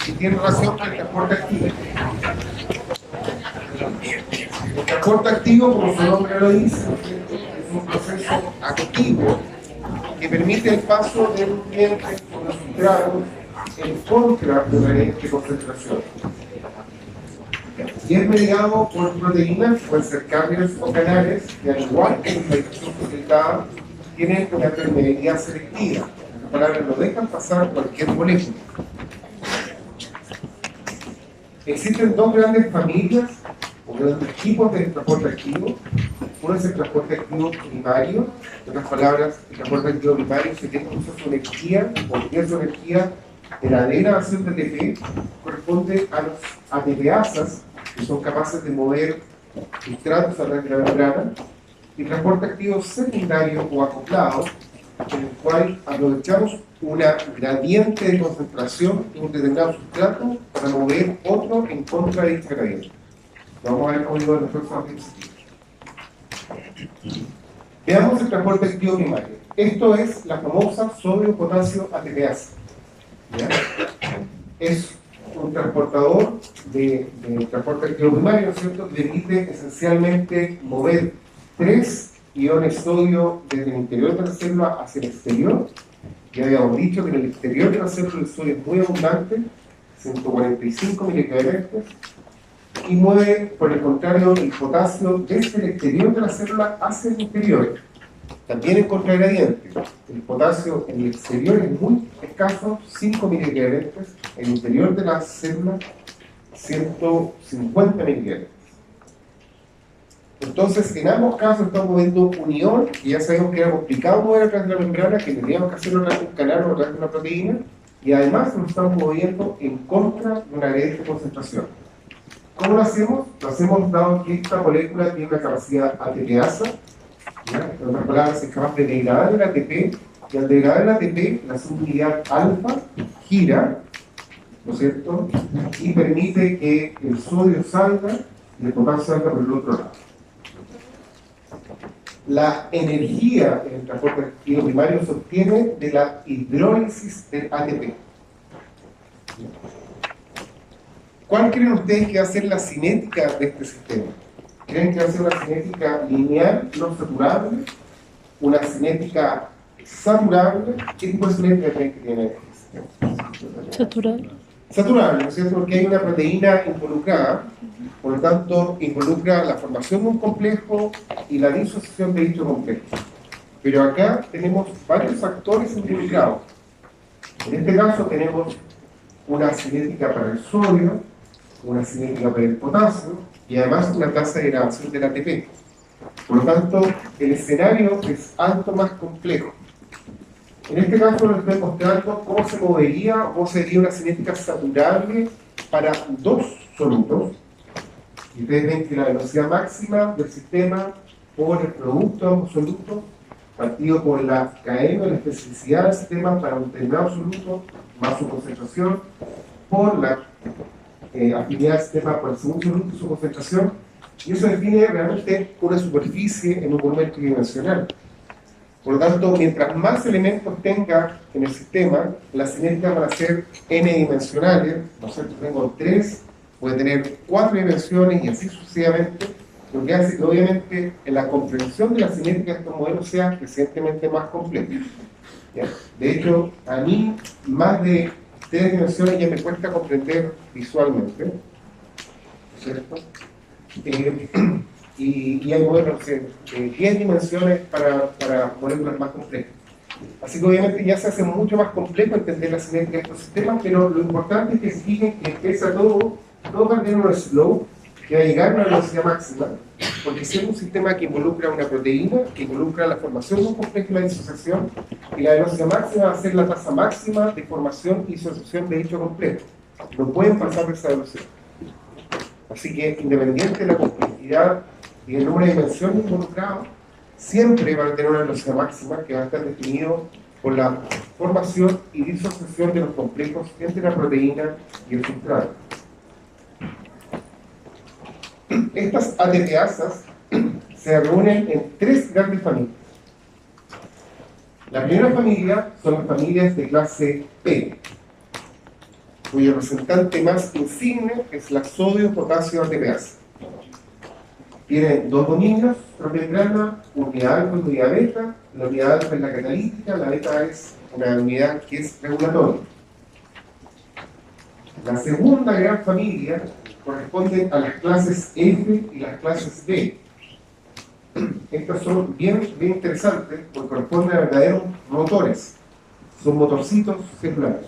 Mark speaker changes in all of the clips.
Speaker 1: y tiene relación con el transporte activo. El transporte activo, como su nombre lo dice, es un proceso activo que permite el paso de nutrientes o de sustratos en contra de una de concentración. Y es mediado por proteínas, pueden ser carriers o canales, que al igual que la digestión facilitada, tienen una permeabilidad selectiva. En otras palabras, no dejan pasar cualquier molécula. Existen dos grandes familias o grandes tipos de transporte activo. Uno es el transporte activo primario. En otras palabras, el transporte activo primario se tiene uso su energía o tiene su energía de la degradación de ATP, corresponde a los ATPasas, que son capaces de mover sustratos a través de la membrana, y transporte activo secundario o acoplado, en el cual aprovechamos una gradiente de concentración de un determinado sustrato para mover otro en contra de dicha gradiente. Lo vamos a ver conmigo en los próximos diapositivas. Veamos el transporte activo primario. Esto es la famosa sodio-potasio ATPasa. ¿Ya? Es un transportador de transporte activo primario, ¿no es cierto?, que permite esencialmente mover 3 iones sodio desde el interior de la célula hacia el exterior. Ya habíamos dicho que en el exterior de la célula el sodio es muy abundante, 145 milicavalentes, y mueve, por el contrario, el potasio desde el exterior de la célula hacia el interior. También en contragradiente, el potasio en el exterior es muy escaso, 5 milicavalentes, en el interior de la célula, 150 milicavalentes. Entonces, en ambos casos estamos moviendo un ion, y ya sabemos que era complicado mover a través de la membrana, que teníamos que hacerlo a través de un canal o a través de una proteína, y además lo estamos moviendo en contra de una gradiente de concentración. ¿Cómo lo hacemos? Lo hacemos dado que esta molécula tiene una capacidad ATPasa, ¿ya? En otras palabras, es capaz de degradar el ATP, y al degradar el ATP, la subunidad alfa gira, ¿no es cierto?, y permite que el sodio salga y el potasio salga por el otro lado. La energía en el transporte activo primario se obtiene de la hidrólisis del ATP. ¿Cuál creen ustedes que va a ser la cinética de este sistema? ¿Creen que va a ser una cinética lineal, no saturable? ¿Una cinética saturable? ¿Qué tipo de cinética creen que tiene este sistema?
Speaker 2: Saturable.
Speaker 1: Saturable, ¿no es cierto? Porque hay una proteína involucrada, por lo tanto, involucra la formación de un complejo y la disociación de dicho complejo. Pero acá tenemos varios factores involucrados. En este caso tenemos una cinética para el sodio, una cinética para el potasio y además una tasa de degradación del ATP. Por lo tanto, el escenario es algo más complejo. En este caso les estoy mostrando cómo se movería o sería una cinética saturable para dos solutos. Y ustedes ven que la velocidad máxima del sistema por el producto de ambos solutos, partido por la cadena de la especificidad del sistema para un determinado soluto, más su concentración, por la afinidad del sistema por el segundo soluto y su concentración, y eso define realmente una superficie en un volumen tridimensional. Por lo tanto, mientras más elementos tenga en el sistema, las cinéticas van a ser n-dimensionales, ¿no es cierto? Tengo 3, puede tener 4 dimensiones y así sucesivamente, lo que hace que obviamente en la comprensión de la cinética de estos modelos sea crecientemente más compleja. ¿Ya? De hecho, a mí más de 3 dimensiones ya me cuesta comprender visualmente, ¿no es cierto? Y hay modelos de 10 dimensiones para moléculas más complejas. Así que obviamente ya se hace mucho más complejo entender la cinética de estos sistemas, pero lo importante es que se fijen que pese a todo va a tener un slope que va a llegar a una velocidad máxima, porque si es un sistema que involucra una proteína, que involucra la formación de un complejo y la disociación, y la velocidad máxima va a ser la tasa máxima de formación y disociación de dicho complejo. No pueden pasar de esa velocidad. Así que, independiente de la complejidad y el número de dimensiones involucradas, siempre van a tener una velocidad máxima que va a estar definido por la formación y disociación de los complejos entre la proteína y el sustrato. Estas ATPasas se reúnen en 3 grandes familias. La primera familia son las familias de clase P. cuyo representante más insigne es la sodio-potasio ATPasa. Tiene dos dominios, proteograma, unidad alfa y unidad beta. La unidad alfa es la catalítica, la beta es una unidad que es regulatoria. La segunda gran familia corresponde a las clases F y las clases B. Estas son bien interesantes porque corresponden a verdaderos motores. Son motorcitos celulares.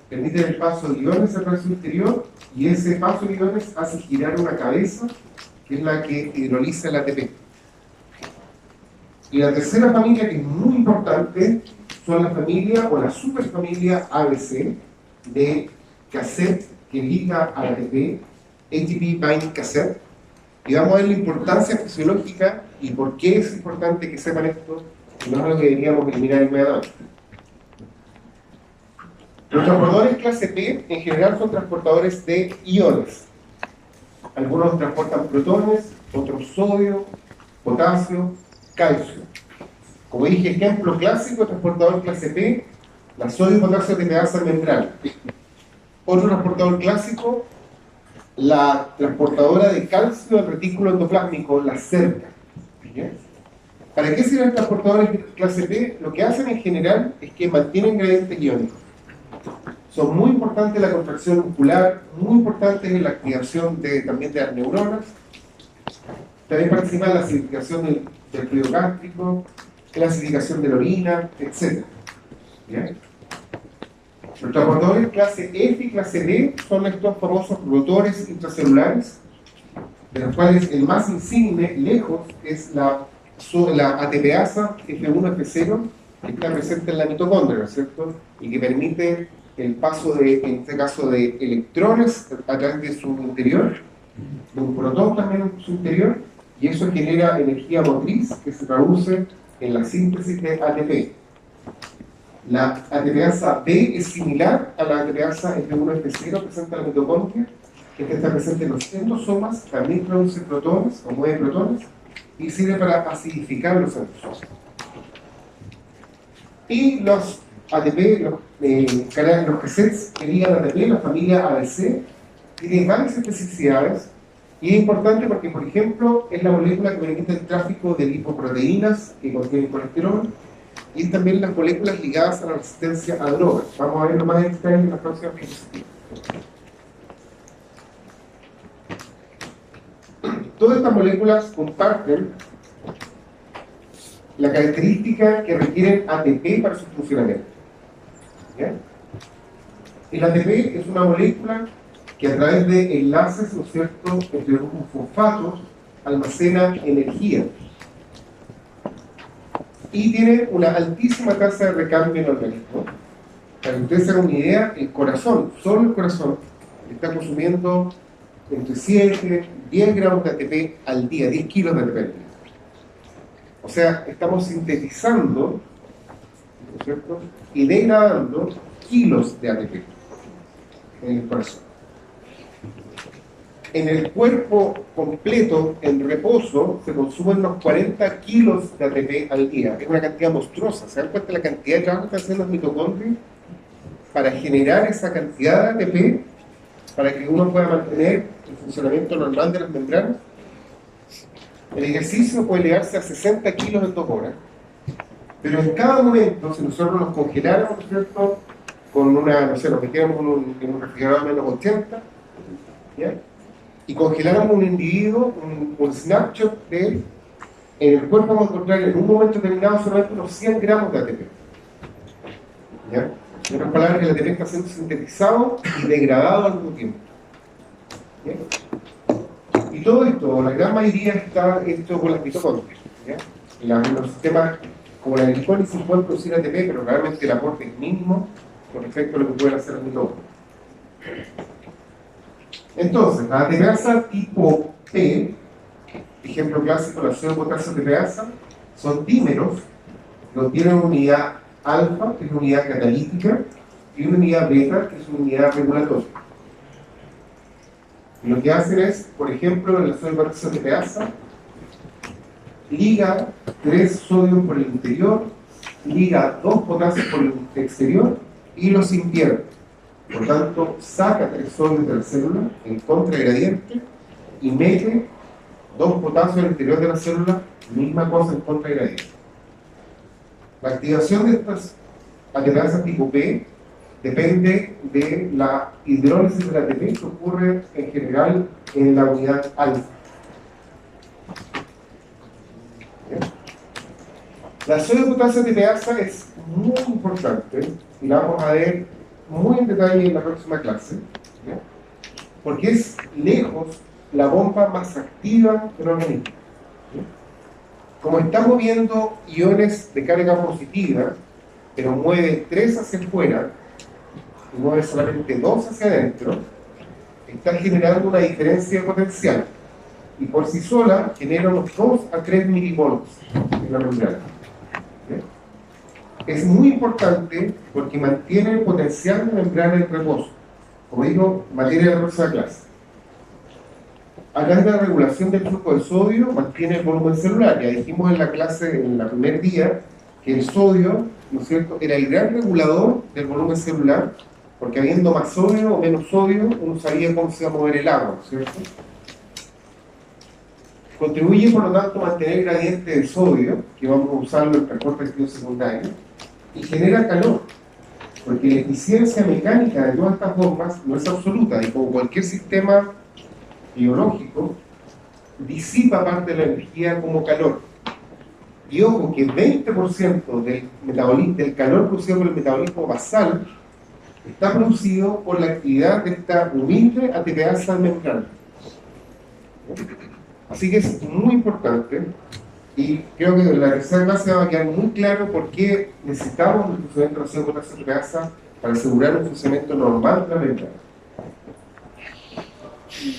Speaker 1: Permiten el paso de iones al resto interior y ese paso de iones hace girar una cabeza que es la que hidroliza el ATP. Y la tercera familia, que es muy importante, son la familia o la superfamilia ABC de cassette que liga al ATP, ATP Bind Cassette. Y vamos a ver la importancia fisiológica y por qué es importante que sepan esto, y no es lo que deberíamos eliminar inmediatamente. Los transportadores clase P en general son transportadores de iones. Algunos transportan protones, otros sodio, potasio, calcio. Como dije, ejemplo clásico, transportador clase P, la sodio-potasio ATPasa membrana. Otro transportador clásico, la transportadora de calcio del retículo endoplásmico, la cerca. ¿Para qué sirven transportadores clase P? Lo que hacen en general es que mantienen gradientes iónicos. Son muy importantes en la contracción muscular, muy importantes en la activación también de las neuronas. También participan en la acidificación del fluido gástrico, en la acidificación de la orina, etc. ¿Bien? Los transportadores clase F y clase D son estos famosos rotores intracelulares, de los cuales el más insigne, lejos, es la ATPasa F1-F0, que está presente en la mitocondria, ¿cierto? Y que permite el paso en este caso, de electrones a través de su interior, de un protón también en su interior, y eso genera energía motriz que se traduce en la síntesis de ATP. La ATPasa B es similar a la ATPasa F1-F0 presente en la mitocondria, que está presente en los endosomas, también produce protones o mueve protones y sirve para acidificar los endosomas. Y los ATP, los cassettes que ligan ATP, la familia ABC, tiene varias especificidades y es importante porque, por ejemplo, es la molécula que permite el tráfico de lipoproteínas que contienen colesterol y también las moléculas ligadas a la resistencia a drogas. Vamos a verlo más en detalle en las próximas diapositivas. Todas estas moléculas comparten la característica que requieren ATP para su funcionamiento. ¿Ya? El ATP es una molécula que a través de enlaces, ¿no es cierto?, entre grupos fosfatos, almacena energía y tiene una altísima tasa de recambio en el organismo. Para que ustedes se hagan una idea, el corazón, solo el corazón, está consumiendo entre 7 y 10 gramos de ATP al día, 10 kilos de ATP al día. O sea, estamos sintetizando, ¿no es cierto?, y degradando kilos de ATP en el corazón. En el cuerpo completo, en reposo, se consumen unos 40 kilos de ATP al día. Es una cantidad monstruosa. ¿Se dan cuenta de la cantidad de trabajo que están haciendo los mitocondrios para generar esa cantidad de ATP para que uno pueda mantener el funcionamiento normal de las membranas? El ejercicio puede elevarse a 60 kilos en 2 horas. Pero en cada momento, si nosotros nos congeláramos, ¿no es cierto?, con una, no sé, nos metiéramos en un refrigerador a menos 80, ¿ya?, y congeláramos un individuo, un snapshot de él, en el cuerpo vamos a encontrar en un momento determinado solamente unos 100 gramos de ATP. ¿Ya? En otras palabras, el ATP está siendo sintetizado y degradado al mismo tiempo. ¿Ya? Y todo esto, la gran mayoría está hecho por las mitocondrias. ¿Ya? Los sistemas como la glicólisis pueden producir ATP, pero realmente el aporte es mínimo con respecto a lo que pueden hacer las mitocondrias. Entonces, la ATPasa tipo P, ejemplo clásico, la sodio-potasio ATPasa, son dímeros que tienen una unidad alfa, que es una unidad catalítica, y una unidad beta, que es una unidad regulatoria. Y lo que hacen es, por ejemplo, en la sodio-potasio ATPasa, liga 3 sodios por el interior, liga 2 potasios por el exterior y los invierte. Por tanto, saca 3 sodios de la célula en contragradiente y mete 2 potasios al interior de la célula, misma cosa en contragradiente. La activación de estas ATPasas tipo P depende de la hidrólisis del ATP que ocurre en general en la unidad alfa. La sodio potasio ATPasa es muy importante y la vamos a ver muy en detalle en la próxima clase, ¿ya? Porque es lejos la bomba más activa del organismo, ¿ya? Como está moviendo iones de carga positiva, pero mueve 3 hacia afuera y mueve solamente 2 hacia adentro, está generando una diferencia de potencial y por sí sola genera unos 2 a 3 milivolts en la membrana. Es muy importante porque mantiene el potencial de membrana en reposo. Como digo, materia de la próxima clase. Acá es la regulación del flujo de sodio, mantiene el volumen celular. Ya dijimos en la clase, en el primer día, que el sodio, ¿no es cierto?, era el gran regulador del volumen celular, porque habiendo más sodio o menos sodio, uno sabía cómo se iba a mover el agua, ¿no es cierto? Contribuye, por lo tanto, a mantener el gradiente de sodio, que vamos a usarlo en el transporte de estudio secundario, y genera calor, porque la eficiencia mecánica de todas estas bombas no es absoluta, y como cualquier sistema biológico, disipa parte de la energía como calor. Y ojo que 20% del calor producido por el metabolismo basal está producido por la actividad de esta humilde ATPasa membrana. Así que es muy importante. Y creo que en la tercera clase va a quedar muy claro por qué necesitamos el funcionamiento de la sodio potasio ATPasa para asegurar un funcionamiento normal de la membrana.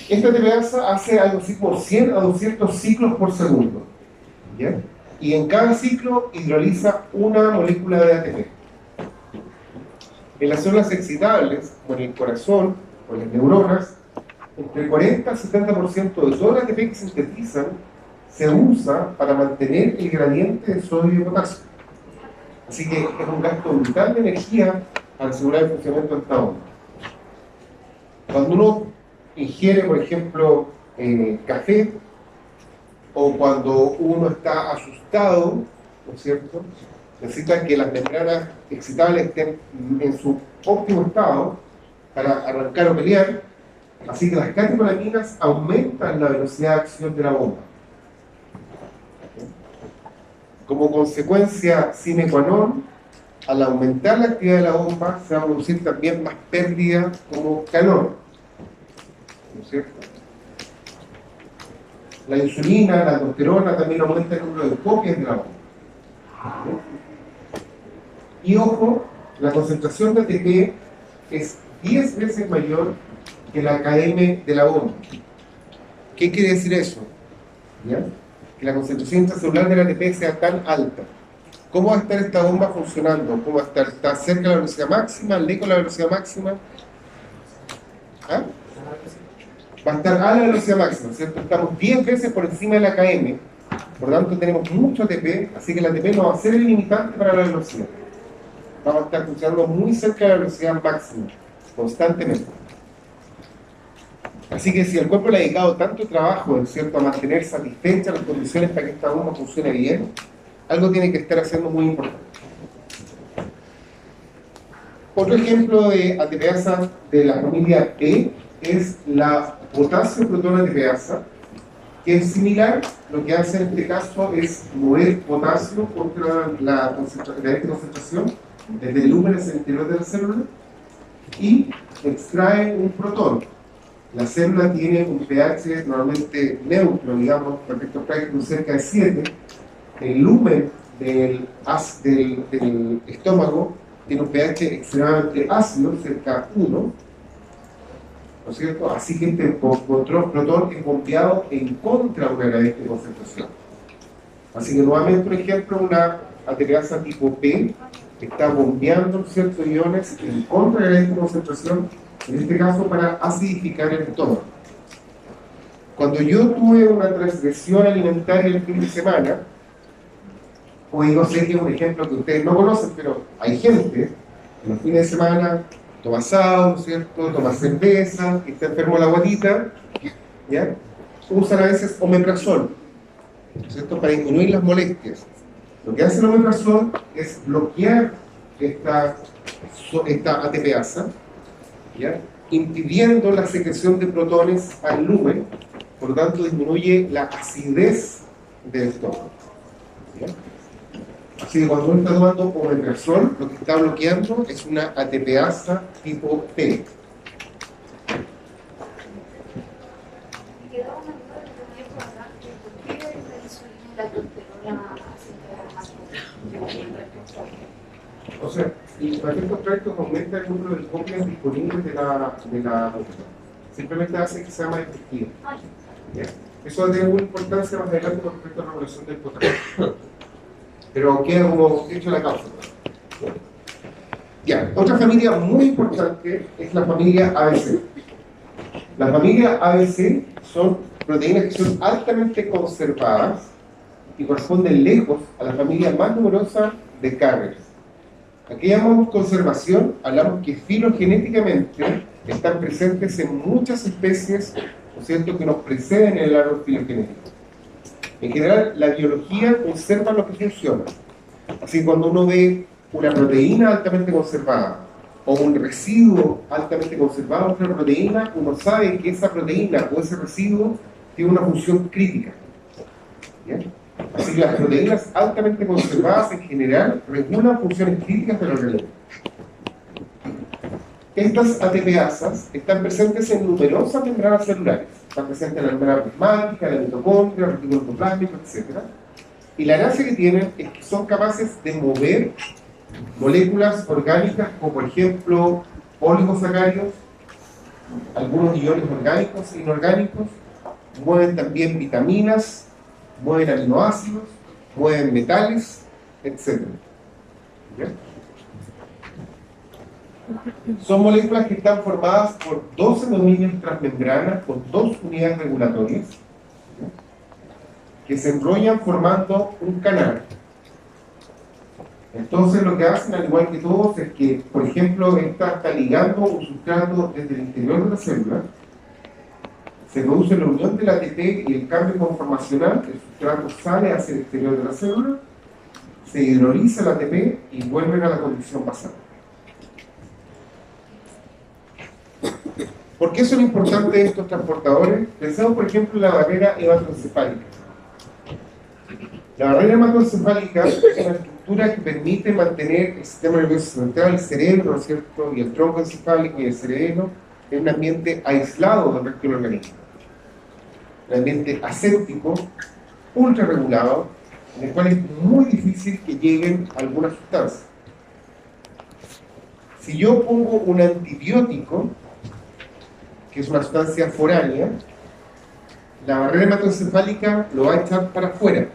Speaker 1: Esta ATPasa hace algo así como 100 a 200 ciclos por segundo, ¿ya? Y en cada ciclo hidroliza una molécula de ATP. En las células excitables, como en el corazón o en las neuronas, entre el 40 y 70% de todo el ATP que sintetizan se usa para mantener el gradiente de sodio y potasio. Así que es un gasto brutal de energía para asegurar el funcionamiento de esta bomba. Cuando uno ingiere, por ejemplo, café, o cuando uno está asustado, ¿no es cierto?, necesita que las membranas excitables estén en su óptimo estado para arrancar o pelear, así que las catecolaminas aumentan la velocidad de acción de la bomba. Como consecuencia sine qua non, al aumentar la actividad de la bomba se va a producir también más pérdida como calor, ¿no es cierto? La insulina, la aldosterona también aumenta el número de copias de la bomba. Y ojo, la concentración de ATP es 10 veces mayor que la KM de la bomba. ¿Qué quiere decir eso? ¿Ya? Que la concentración intracelular del ATP sea tan alta. ¿Cómo va a estar esta bomba funcionando? ¿Cómo va a estar? ¿Está cerca de la velocidad máxima? ¿Lejos de la velocidad máxima? ¿Ah? Va a estar a la velocidad máxima, ¿cierto? Estamos 10 veces por encima de la KM, por lo tanto tenemos mucho ATP, así que el ATP no va a ser el limitante para la velocidad. Vamos a estar funcionando muy cerca de la velocidad máxima, constantemente. Así que si el cuerpo le ha dedicado tanto trabajo, ¿no es cierto?, a mantener satisfechas las condiciones para que esta bomba funcione bien, algo tiene que estar haciendo muy importante. Otro ejemplo de ATPasa de la familia E es la potasio protona ATPasa, que es similar. Lo que hace en este caso es mover potasio contra la concentración desde el lúmenes al interior de la célula y extrae un protón. La célula tiene un pH normalmente neutro, digamos, para efectos prácticos cerca de 7. El lumen del estómago tiene un pH extremadamente ácido, cerca de 1, ¿no es cierto? Así que este protón es bombeado en contra de una gradiente concentración. Así que nuevamente, por ejemplo, una ATPasa tipo P está bombeando ciertos iones en contra de la gradiente concentración, en este caso para acidificar el estómago. Cuando yo tuve una transgresión alimentaria el fin de semana, o digo, sé que es un ejemplo que ustedes no conocen, pero hay gente en los fines de semana toma asado, ¿no es cierto?, toma cerveza, está enfermo de la guatita, ¿ya? Usan a veces omeprazol, ¿no es cierto?, para disminuir las molestias. Lo que hace el omeprazol es bloquear esta ATPasa, ¿ya?, impidiendo la secreción de protones al lumen, por lo tanto disminuye la acidez del estómago, ¿ya? Así que cuando uno está tomando omeprazol, lo que está bloqueando es una ATPasa tipo T. O sea, y para estos proyectos aumenta el número de copias disponibles de la molécula. Simplemente hace que sea más efectiva. ¿Ya? Eso tiene una importancia más adelante con respecto a la regulación del potasio. Pero queda como hecho la causa. Ya, otra familia muy importante es la familia ABC. La familia ABC son proteínas que son altamente conservadas y corresponden lejos a la familia más numerosa de carriers. Aquí llamamos conservación, hablamos que filogenéticamente están presentes en muchas especies, ¿no es cierto?, que nos preceden en el árbol filogenético. En general, la biología conserva lo que funciona. Así que cuando uno ve una proteína altamente conservada o un residuo altamente conservado de una proteína, uno sabe que esa proteína o ese residuo tiene una función crítica. ¿Bien? Así que las proteínas altamente conservadas en general regulan funciones críticas del organismo. Estas ATPasas están presentes en numerosas membranas celulares. Están presentes en la membrana plasmática, la mitocondria, el retículo endoplasmático, etc. Y la gracia que tienen es que son capaces de mover moléculas orgánicas, como por ejemplo oligosacáridos, algunos iones orgánicos e inorgánicos, mueven también vitaminas, mueven aminoácidos, mueven metales, etc. ¿Ya? Son moléculas que están formadas por 12 dominios transmembranas con 2 unidades regulatorias, ¿ya?, que se enrollan formando un canal. Entonces lo que hacen, al igual que todos, es que, por ejemplo, esta está ligando un sustrato desde el interior de la célula, se produce la unión del ATP y el cambio conformacional, el sustrato sale hacia el exterior de la célula, se hidroliza el ATP y vuelven a la condición basal. ¿Por qué son importantes estos transportadores? Pensamos, por ejemplo, en la barrera hematoencefálica. La barrera hematoencefálica es una estructura que permite mantener el sistema nervioso central, el cerebro, ¿no es cierto?, y el tronco encefálico y el cerebro en un ambiente aislado del resto del organismo. Un ambiente aséptico, ultra regulado, en el cual es muy difícil que lleguen alguna sustancia. Si yo pongo un antibiótico, que es una sustancia foránea, la barrera hematoencefálica lo va a echar para afuera.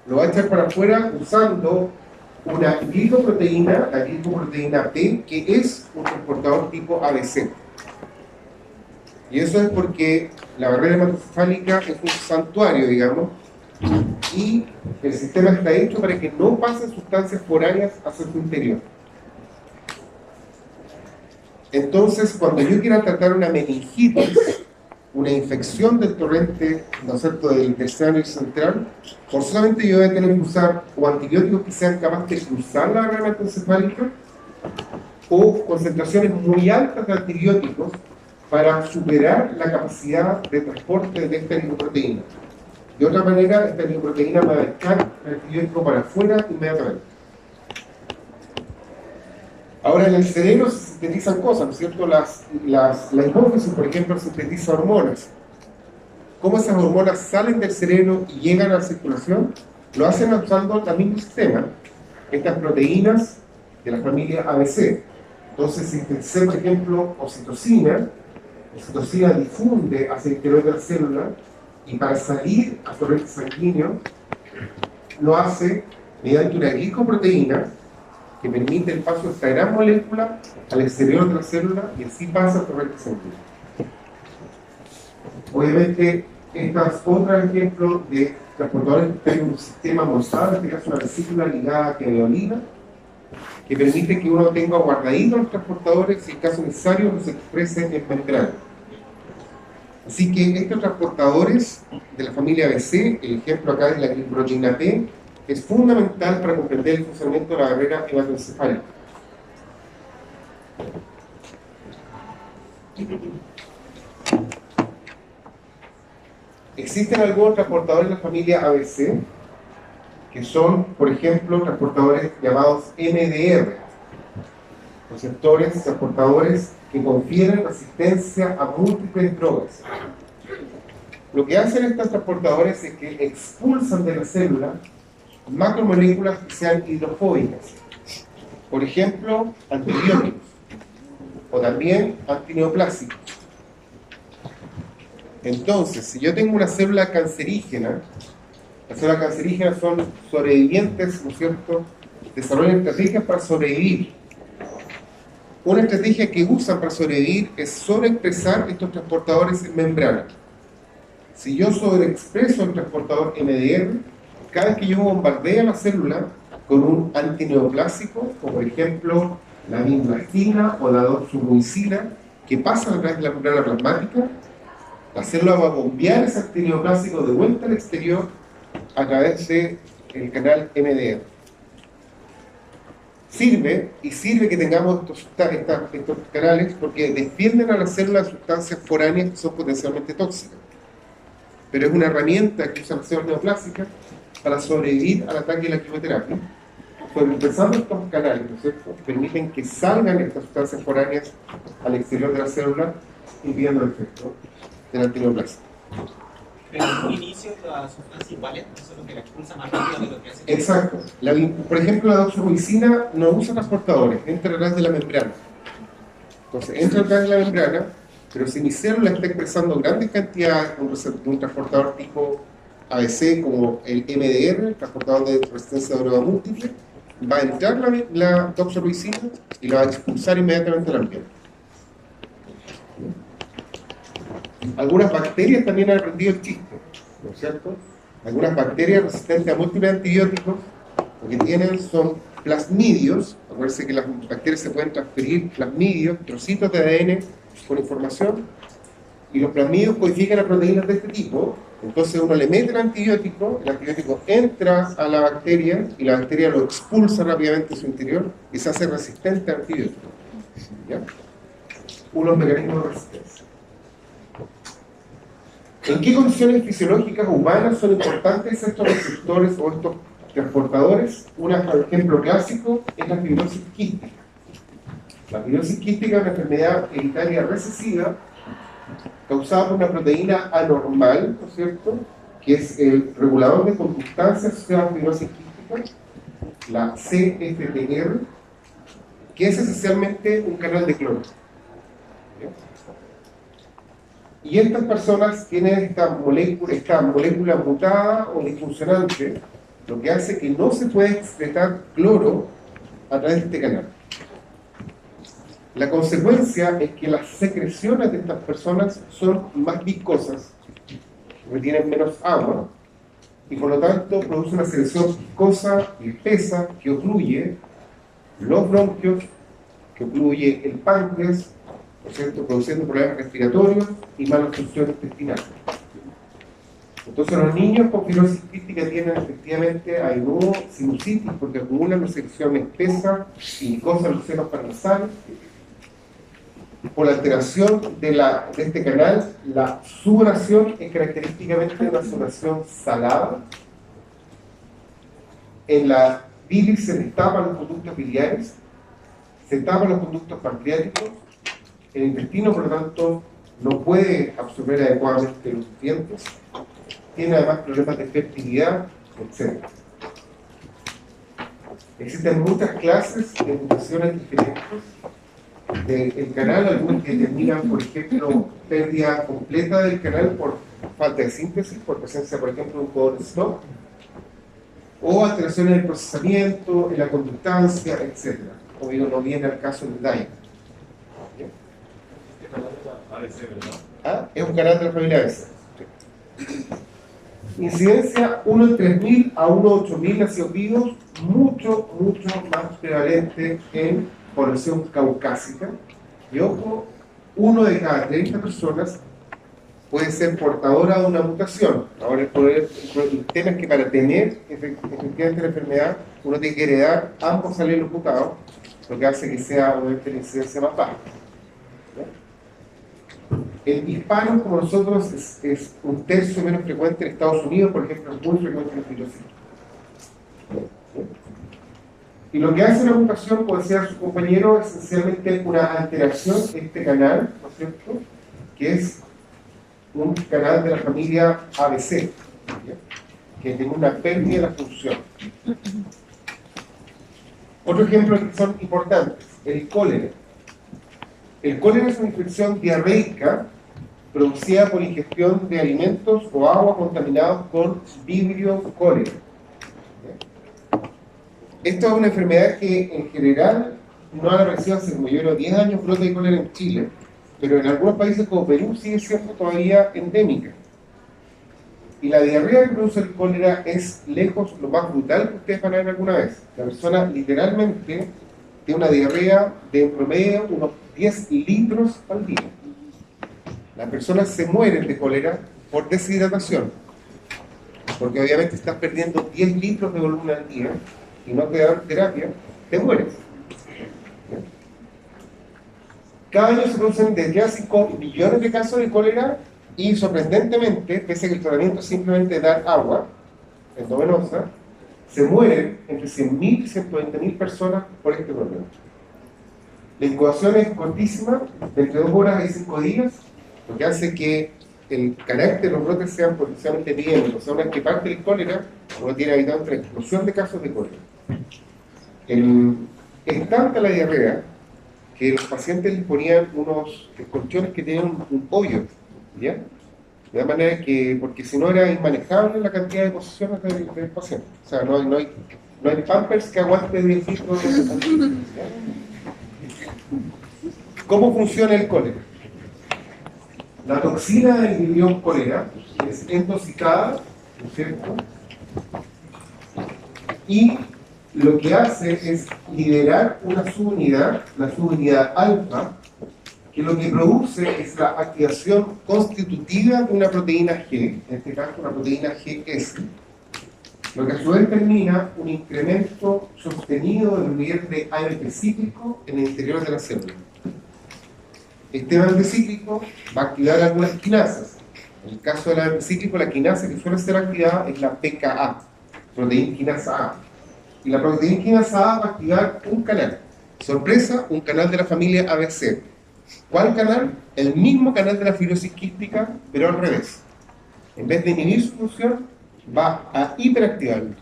Speaker 1: Lo va a echar para afuera usando una glicoproteína, la glicoproteína P, que es un transportador tipo ABC. Y eso es porque la barrera hematoencefálica es un santuario, digamos, y el sistema está hecho para que no pasen sustancias foráneas hacia su interior. Entonces, cuando yo quiera tratar una meningitis, una infección del torrente, ¿no es cierto?, del intestino central, forzosamente yo voy a tener que usar o antibióticos que sean capaces de cruzar la barrera hematoencefálica o concentraciones muy altas de antibióticos para superar la capacidad de transporte de esta glicoproteína. De otra manera, esta glicoproteína va a echar el antibiótico para afuera inmediatamente. Ahora, en el cerebro se sintetizan cosas, ¿no es cierto? La hipófisis, por ejemplo, sintetiza hormonas. ¿Cómo esas hormonas salen del cerebro y llegan a la circulación? Lo hacen usando el mismo sistema, estas proteínas de la familia ABC. Entonces, sintetizar, por ejemplo, oxitocina difunde hacia el interior de la célula y para salir al torrente sanguíneo lo hace mediante una glicoproteína que permite el paso de esta gran molécula al exterior de la célula y así pasa al torrente sanguíneo. Obviamente, estas otros ejemplos de transportadores que tienen un sistema mozado, en este caso una vesícula ligada a creolina, que permite que uno tenga guardaditos los transportadores y en caso necesario los exprese en membrana. Así que estos transportadores de la familia ABC, el ejemplo acá es la gliproteína P, es fundamental para comprender el funcionamiento de la barrera hematoencefálica. Existen algunos transportadores de la familia ABC que son, por ejemplo, transportadores llamados MDR, receptores transportadores que confieren resistencia a múltiples drogas. Lo que hacen estos transportadores es que expulsan de la célula macromoléculas que sean hidrofóbicas, por ejemplo, antibióticos o también antineoplásicos. Entonces, si yo tengo una célula cancerígena, las células cancerígenas son sobrevivientes, ¿no es cierto? Desarrollan estrategias para sobrevivir. Una estrategia que usan para sobrevivir es sobreexpresar estos transportadores en membrana. Si yo sobreexpreso el transportador MDR, cada vez que yo bombardeo la célula con un antineoplásico, como por ejemplo la vinblastina o la doxorubicina, que pasan a través de la membrana plasmática, la célula va a bombear ese antineoplásico de vuelta al exterior a través del canal MDR. Sirve que tengamos estos canales porque defienden a la célula de sustancias foráneas que son potencialmente tóxicas. Pero es una herramienta que usan las células neoplásicas para sobrevivir al ataque de la quimioterapia. Sobreexpresando estos canales, ¿no es cierto?, permiten que salgan estas sustancias foráneas al exterior de la célula, impidiendo el efecto del antineoplásico.
Speaker 2: Pero en un inicio las sustancias iguales, solo que la expulsa más rápido de lo que hace.
Speaker 1: Exacto. Por ejemplo, la doxorubicina no usa transportadores, entra a través de la membrana. Entonces, entra a través de la membrana, pero si mi célula está expresando grandes cantidades de un transportador tipo ABC, como el MDR, el transportador de resistencia a droga múltiple, va a entrar la doxorubicina y la va a expulsar inmediatamente al ambiente. Algunas bacterias también han aprendido el chiste, ¿no es cierto? Algunas bacterias resistentes a múltiples antibióticos lo que tienen son plasmidios. Acuérdense que las bacterias se pueden transferir plasmidios, trocitos de ADN con información, y los plasmidios codifican a proteínas de este tipo. Entonces uno le mete el antibiótico entra a la bacteria y la bacteria lo expulsa rápidamente a su interior y se hace resistente al antibiótico. ¿Ya? Unos mecanismos de resistencia. ¿En qué condiciones fisiológicas humanas son importantes estos receptores o estos transportadores? Un ejemplo clásico es la fibrosis quística. La fibrosis quística es una enfermedad hereditaria recesiva causada por una proteína anormal, ¿no es cierto?, que es el regulador de conductancia asociada a fibrosis quística, la CFTR, que es esencialmente un canal de cloro. Y estas personas tienen esta molécula mutada o disfuncionante, lo que hace que no se pueda excretar cloro a través de este canal. La consecuencia es que las secreciones de estas personas son más viscosas, porque tienen menos agua, y por lo tanto produce una secreción viscosa y espesa que ocluye los bronquios, que ocluye el páncreas, ¿no es cierto?, produciendo problemas respiratorios y malabsorción intestinal. Entonces los niños con fibrosis quística tienen efectivamente a menudo sinusitis porque acumulan una secreción espesa y viscosa en los senos paranasales. Por la alteración de este canal, la sudoración es característicamente una sudoración salada. En la bilis se destapan los conductos biliares, se tapan los conductos pancreáticos. El intestino, por lo tanto, no puede absorber adecuadamente los nutrientes. Tiene además problemas de fertilidad, etc. Existen muchas clases de mutaciones diferentes del canal, algunas que determinan, por ejemplo, pérdida completa del canal por falta de síntesis, por presencia, por ejemplo, de un codón stop, o alteraciones en el procesamiento, en la conductancia, etc. Obvio, no viene al caso del daño. Es un canal de la familia ABC. Incidencia 1 en 3.000 a 1 en 8.000 nacidos vivos mucho más prevalente en población caucásica. Y ojo, 1 de cada 30 personas puede ser portadora de una mutación. Ahora el tema es que para tener efectivamente la enfermedad, uno tiene que heredar ambos alelos mutados, lo que hace que sea obviamente la incidencia más baja. El hispano, como nosotros, es 1/3 menos frecuente en Estados Unidos, por ejemplo, es muy frecuente en los fibrocitos. Y lo que hace la mutación, puede ser a su compañero, esencialmente una alteración en este canal, ¿no es cierto?, que es un canal de la familia ABC, ¿ya?, que tiene una pérdida de la función. Otro ejemplo que son importantes, el cólera. El cólera es una infección diarreica producida por ingestión de alimentos o agua contaminados con vibrio cólera. Esto es una enfermedad que en general no ha aparecido hace como yo creo 10 años, brote de cólera en Chile, pero en algunos países como Perú sigue siendo todavía endémica. Y la diarrea que produce el cólera es lejos lo más brutal que ustedes van a ver alguna vez. La persona literalmente tiene una diarrea de en promedio unos 10 litros al día. Las personas se mueren de cólera por deshidratación, porque obviamente estás perdiendo 10 litros de volumen al día y no te dan terapia, te mueres. Cada año se producen desde a 5 millones de casos de cólera y sorprendentemente, pese a que el tratamiento es simplemente dar agua endovenosa, se mueren entre 100.000 y 120.000 personas por este problema. La incubación es cortísima, de entre 2 horas y 5 días, lo que hace que el carácter de los brotes sean potencialmente bien. O sea, una vez que parte el cólera, uno tiene habitado entre explosión de casos de cólera. Es tanta la diarrea que los pacientes les ponían unos colchones que tenían un hoyo, ¿ya? De manera que, porque si no era inmanejable la cantidad de posiciones del paciente. O sea, no hay Pampers que aguante 10 litros de ¿ya? ¿Cómo funciona el cólera? La toxina del virión cólera es endosicada, ¿no es cierto?, y lo que hace es liberar una subunidad, la subunidad alfa, que lo que produce es la activación constitutiva de una proteína G, en este caso una proteína GS, lo que a su vez determina un incremento sostenido del nivel de AMP cíclico en el interior de la célula. Este AMP cíclico va a activar algunas quinasas. En el caso del AMP cíclico, la quinasa que suele ser activada es la PKA, proteína quinasa A. Y la proteína quinasa A va a activar un canal. Sorpresa, un canal de la familia ABC. ¿Cuál canal? El mismo canal de la fibrosis quística, pero al revés. En vez de inhibir su función, va a hiperactivarlo.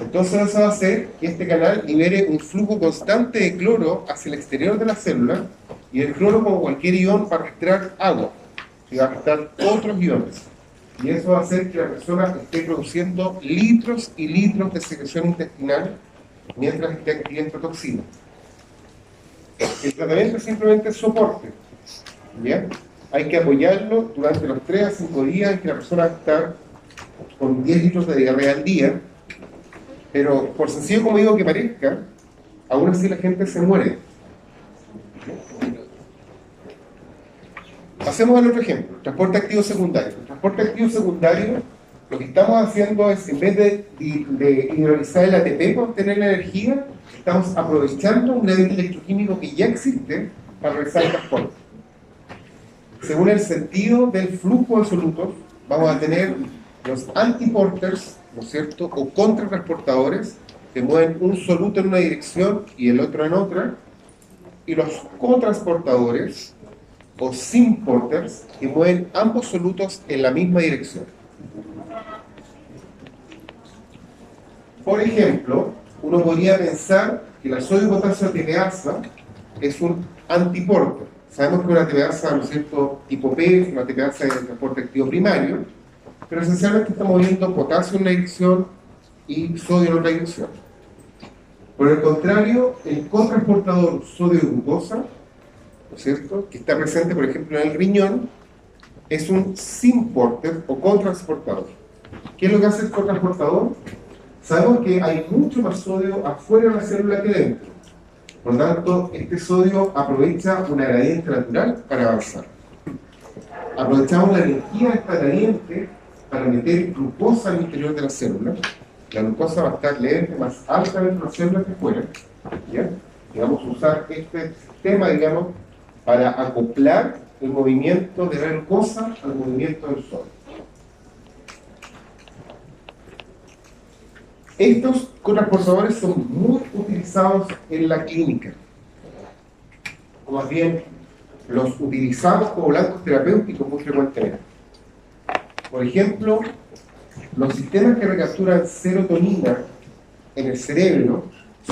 Speaker 1: Entonces eso va a hacer que este canal libere un flujo constante de cloro hacia el exterior de la célula, y el cloro, como cualquier ion, va a arrastrar agua y va a arrastrar otros iones. Y eso va a hacer que la persona esté produciendo litros y litros de secreción intestinal mientras esté adquiriendo toxina. El tratamiento es simplemente soporte, ¿ya? Hay que apoyarlo durante los 3 a 5 días en que la persona está con 10 litros de diarrea al día, pero por sencillo como digo que parezca, aún así la gente se muere. Pasemos al otro ejemplo, transporte activo secundario. El transporte activo secundario, lo que estamos haciendo es, en vez de hidrolizar el ATP para obtener la energía, estamos aprovechando un gradiente electroquímico que ya existe para realizar el transporte. Según el sentido del flujo de solutos, vamos a tener los antiporters, ¿no es cierto?, o contratransportadores, que mueven un soluto en una dirección y el otro en otra, y los cotransportadores, o symporters, que mueven ambos solutos en la misma dirección. Por ejemplo, uno podría pensar que la sodio-potasio ATPasa es un antiporter. Sabemos que una ATPasa, ¿no es cierto?, tipo P, una ATPasa de transporte activo primario, pero esencialmente está moviendo potasio en una dirección y sodio en otra dirección. Por el contrario, el cotransportador sodio-glucosa, ¿no es cierto?, que está presente, por ejemplo, en el riñón, es un symporter o cotransportador. ¿Qué es lo que hace el cotransportador? Sabemos que hay mucho más sodio afuera de la célula que dentro. Por lo tanto, este sodio aprovecha una gradiente natural para avanzar. Aprovechamos la energía de esta gradiente para meter glucosa al interior de la célula. La glucosa va a estar levemente más alta dentro de la célula que fuera. ¿Ya? Y vamos a usar este sistema, digamos, para acoplar el movimiento de la glucosa al movimiento del sodio. Estos cotransportadores son muy utilizados en la clínica, o más bien los utilizamos como blancos terapéuticos muy frecuentemente. Por ejemplo, los sistemas que recapturan serotonina en el cerebro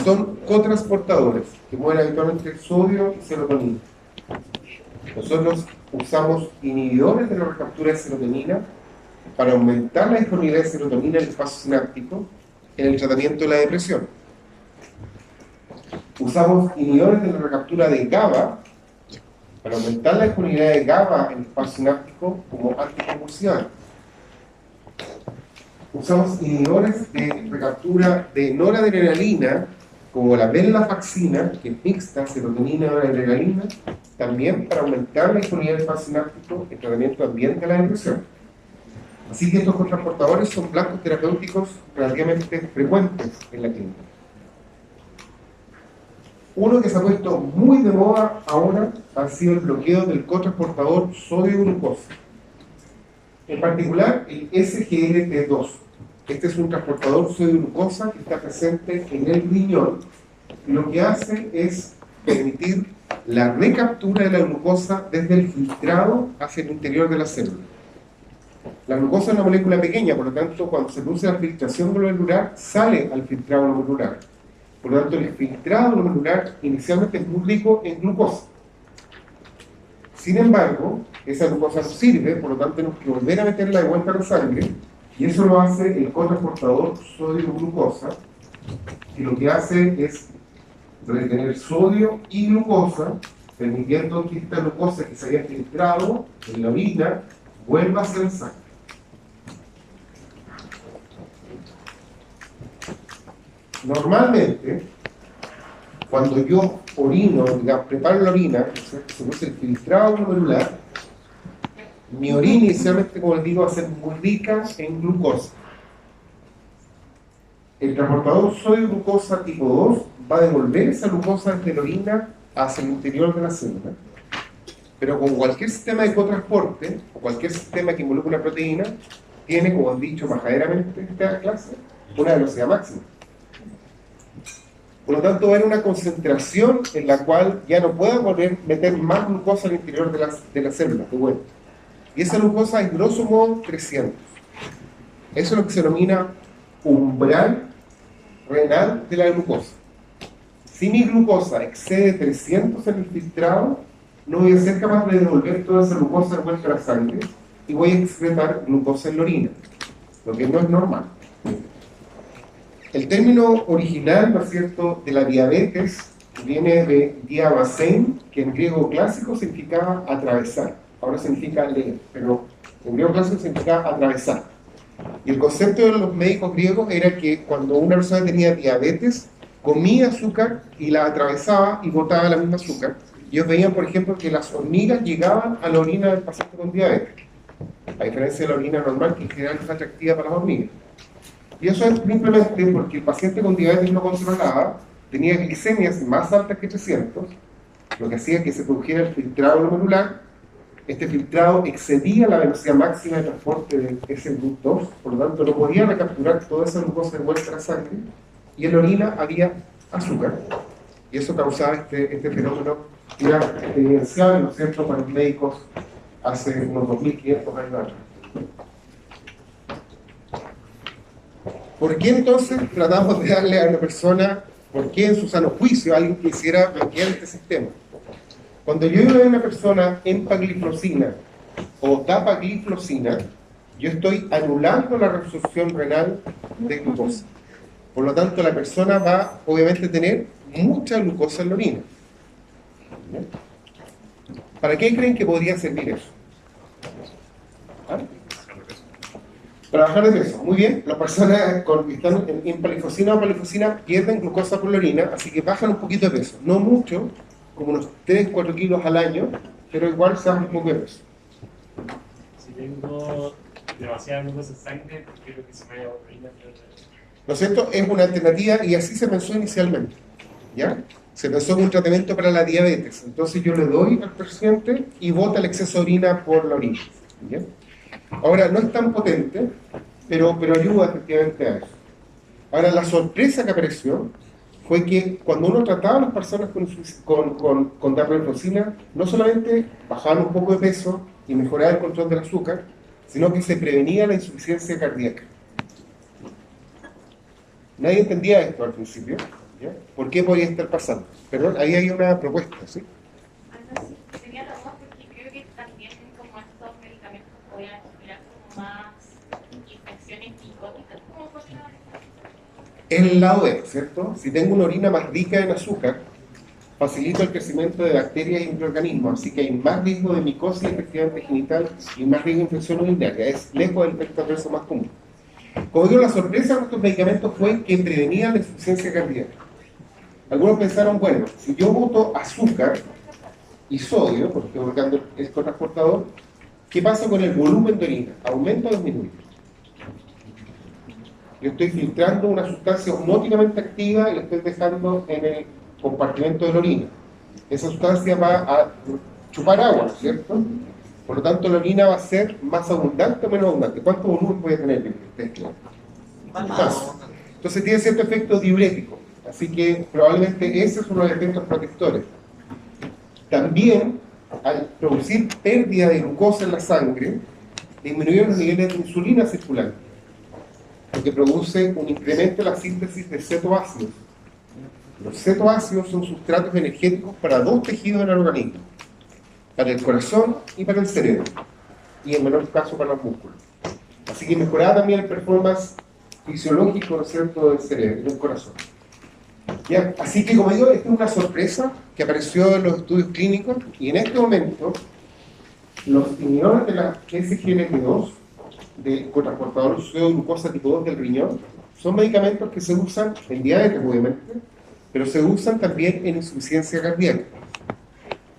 Speaker 1: son cotransportadores que mueven habitualmente sodio y serotonina. Nosotros usamos inhibidores de la recaptura de serotonina para aumentar la disponibilidad de serotonina en el espacio sináptico en el tratamiento de la depresión. Usamos inhibidores de la recaptura de GABA para aumentar la disponibilidad de GABA en el espacio sináptico como anticonvulsivante. Usamos inhibidores de recaptura de noradrenalina como la venlafaxina, que es mixta, serotonina y noradrenalina, también para aumentar la disponibilidad del espacio sináptico en tratamiento ambiente de la depresión. Así que estos cotransportadores son blancos terapéuticos relativamente frecuentes en la clínica. Uno que se ha puesto muy de moda ahora ha sido el bloqueo del cotransportador sodio-glucosa. En particular, el SGLT2. Este es un transportador sodio-glucosa que está presente en el riñón y lo que hace es permitir la recaptura de la glucosa desde el filtrado hacia el interior de la célula. La glucosa es una molécula pequeña, por lo tanto, cuando se produce la filtración glomerular, sale al filtrado glomerular. Por lo tanto, el filtrado glomerular inicialmente es muy rico en glucosa. Sin embargo, esa glucosa no sirve, por lo tanto, tenemos que volver a meterla de vuelta a la sangre, y eso lo hace el cotransportador sodio-glucosa, y lo que hace es retener sodio y glucosa, permitiendo que esta glucosa que se había filtrado en la orina vuelva hacia la sangre. Normalmente, cuando yo orino, digamos, preparo la orina, se produce el filtrado glomerular, mi orina inicialmente, como les digo, va a ser muy rica en glucosa. El transportador sodio-glucosa tipo 2 va a devolver esa glucosa desde la orina hacia el interior de la célula. Pero con cualquier sistema de cotransporte, o cualquier sistema que involucre una proteína, tiene, como han dicho majaderamente en esta clase, una velocidad máxima. Por lo tanto, va a haber una concentración en la cual ya no pueda volver meter más glucosa al interior de la célula, de vuelta. Y esa glucosa es grosso modo 300. Eso es lo que se denomina umbral renal de la glucosa. Si mi glucosa excede 300 en el filtrado, no voy a ser capaz de devolver toda esa glucosa de vuelta a la sangre y voy a excretar glucosa en la orina, lo que no es normal. El término original, ¿no es cierto?, de la diabetes viene de diabasein, que en griego clásico significaba atravesar. Ahora significa leer, pero en griego clásico significaba atravesar. Y el concepto de los médicos griegos era que cuando una persona tenía diabetes, comía azúcar y la atravesaba y botaba la misma azúcar. Ellos veían, por ejemplo, que las hormigas llegaban a la orina del paciente con diabetes, a diferencia de la orina normal, que en general es atractiva para las hormigas. Y eso es simplemente porque el paciente con diabetes no controlada tenía glicemias más altas que 300, lo que hacía que se produjera el filtrado glomerular. Este filtrado excedía la velocidad máxima de transporte de ese GLUT2, por lo tanto no podía recapturar toda esa glucosa de vuelta a la sangre, y en la orina había azúcar. Y eso causaba este fenómeno que era evidenciado, ¿no es cierto?, para los médicos hace unos 2500 años atrás. ¿Por qué entonces tratamos de darle a una persona, por qué en su sano juicio alguien quisiera bloquear este sistema? Cuando yo doy a una persona empagliflozina o dapagliflozina, yo estoy anulando la reabsorción renal de glucosa. Por lo tanto, la persona va obviamente a tener mucha glucosa en la orina. ¿Bien? ¿Para qué creen que podría servir eso? ¿Ah? Para bajar de peso, muy bien, las personas que están en palifosina o palifosina pierden glucosa por la orina, así que bajan un poquito de peso. No mucho, como unos 3-4 kilos al año, pero igual se baja un poco de peso.
Speaker 3: Si tengo demasiada glucosa en sangre, quiero que se me vaya a orina.
Speaker 1: ¿No es cierto? Es una alternativa y así se pensó inicialmente, ¿ya? Se pensó en un tratamiento para la diabetes. Entonces yo le doy al paciente y bota el exceso de orina por la orina, ¿ya? Ahora, no es tan potente, pero ayuda efectivamente a eso. Ahora, la sorpresa que apareció fue que cuando uno trataba a las personas con dapagliflozina, no solamente bajaban un poco de peso y mejoraba el control del azúcar, sino que se prevenía la insuficiencia cardíaca. Nadie entendía esto al principio, ¿ya? ¿Por qué podía estar pasando? Perdón, ahí hay una propuesta, ¿sí?
Speaker 4: Sí, tenía la duda porque creo que también como estos medicamentos podían generar como más infecciones psicóticas. ¿Cómo funciona esto?
Speaker 1: Es el lado B, ¿cierto? Si tengo una orina más rica en azúcar, facilito el crecimiento de bacterias y microorganismos, así que hay más riesgo de micosis efectivamente genital y más riesgo de infección urinaria. Es lejos del efecto adverso más común. Como digo, la sorpresa de estos medicamentos fue que prevenían la insuficiencia cardíaca. Algunos pensaron, bueno, si yo boto azúcar y sodio, porque estoy colocando el cotransportador, ¿qué pasa con el volumen de orina? ¿Aumenta o disminuye? Yo estoy filtrando una sustancia osmóticamente activa y la estoy dejando en el compartimento de la orina. Esa sustancia va a chupar agua, ¿cierto? Por lo tanto, la orina va a ser más abundante o menos abundante. ¿Cuánto volumen puede tener? Más. Entonces tiene cierto efecto diurético. Así que probablemente ese es uno de los efectos protectores. También, al producir pérdida de glucosa en la sangre, disminuyen los niveles de insulina circulante, lo que produce un incremento en la síntesis de cetoácidos. Los cetoácidos son sustratos energéticos para dos tejidos en el organismo, para el corazón y para el cerebro, y en menor caso para los músculos. Así que mejoraba también el performance fisiológico, ¿no es cierto?, del cerebro y del corazón. ¿Ya? Así que, como digo, esta es una sorpresa que apareció en los estudios clínicos, y en este momento los inhibidores de la SGLT2, del cotransportador asociado de glucosa tipo 2 del riñón, son medicamentos que se usan en diabetes, obviamente, pero se usan también en insuficiencia cardíaca,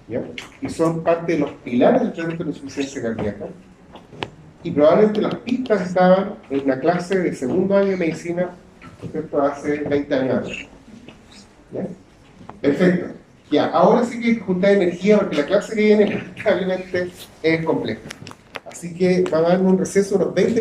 Speaker 1: ¿ya? Y son parte de los pilares del tratamiento de insuficiencia cardíaca. Y probablemente las pistas estaban en la clase de segundo año de medicina, ¿cierto?, hace 20 años. ¿Ya? Perfecto. Ya, ahora sí que hay que juntar energía porque la clase que viene lamentablemente es compleja. Así que van a darme un receso unos 20